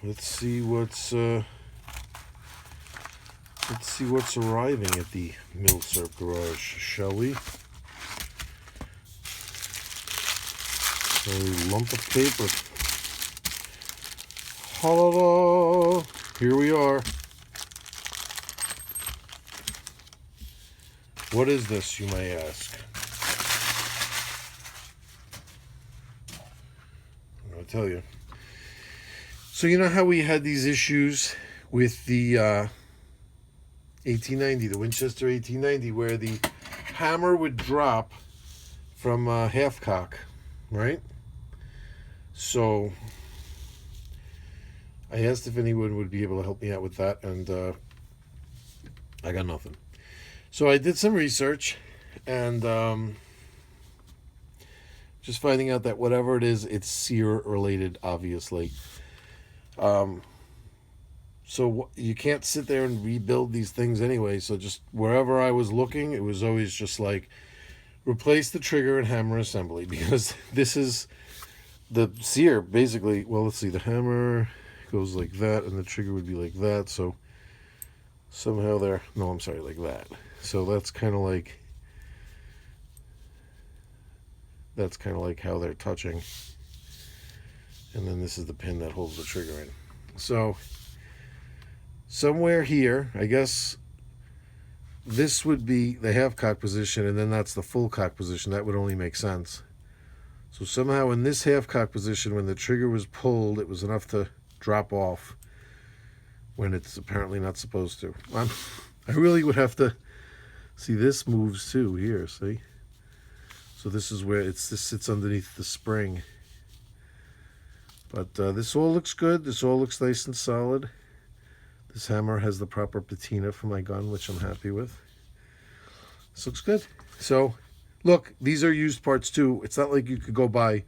let's see what's arriving at the Milsurp Garage, shall we? A lump of paper. Hello, here we are. What is this, you may ask? I'm going to tell you. So you know how we had these issues with the 1890, the Winchester 1890, where the hammer would drop from half cock, right? So I asked if anyone would be able to help me out with that, and I got nothing. So I did some research, and just finding out that whatever it is, it's sear related, obviously. So you can't sit there and rebuild these things anyway. So just wherever I was looking, it was always just like replace the trigger and hammer assembly, because this is the sear basically. Well, let's see, the hammer goes like that and the trigger would be like that. So somehow they're, no, I'm sorry, like that. So that's kind of like how they're touching. And then this is the pin that holds the trigger in. So somewhere here, I guess this would be the half cock position, and then that's the full cock position. That would only make sense. So somehow in this half cock position, when the trigger was pulled, it was enough to drop off when it's apparently not supposed to. I really would have to see, this moves too here, see? So this is where this sits underneath the spring. But this all looks good. This all looks nice and solid. This hammer has the proper patina for my gun, which I'm happy with. This looks good. So, look, these are used parts too. It's not like you could go buy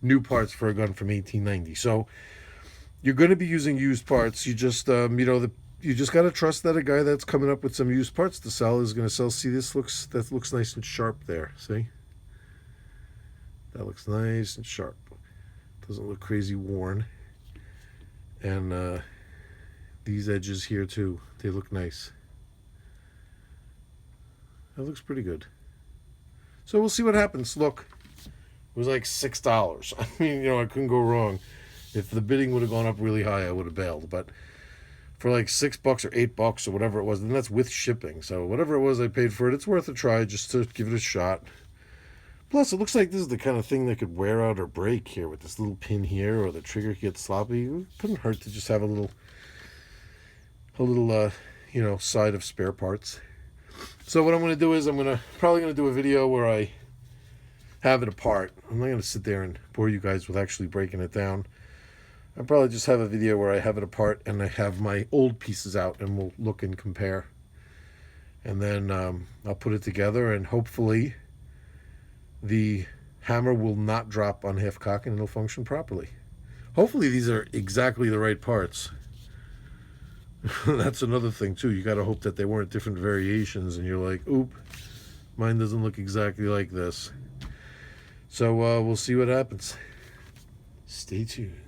new parts for a gun from 1890. So, you're going to be using used parts. You just, you just got to trust that a guy that's coming up with some used parts to sell is going to sell. See, that looks nice and sharp there. See? That looks nice and sharp. Doesn't look crazy worn. And these edges here too, they look nice. That looks pretty good. So we'll see what happens. Look, it was like $6. I mean, I couldn't go wrong. If the bidding would have gone up really high, I would have bailed. But for like $6 or $8 or whatever it was, and that's with shipping. So whatever it was I paid for it, it's worth a try just to give it a shot. Plus, it looks like this is the kind of thing that could wear out or break here with this little pin here, or the trigger gets sloppy. It couldn't hurt to just have a little side of spare parts. So what I'm going to do is I'm probably going to do a video where I have it apart. I'm not going to sit there and bore you guys with actually breaking it down. I'll probably just have a video where I have it apart and I have my old pieces out and we'll look and compare. And then I'll put it together, and hopefully the hammer will not drop on half cock and it'll function properly. Hopefully these are exactly the right parts. That's another thing too. You got to hope that they weren't different variations and you're like, oop, mine doesn't look exactly like this. So we'll see what happens. Stay tuned.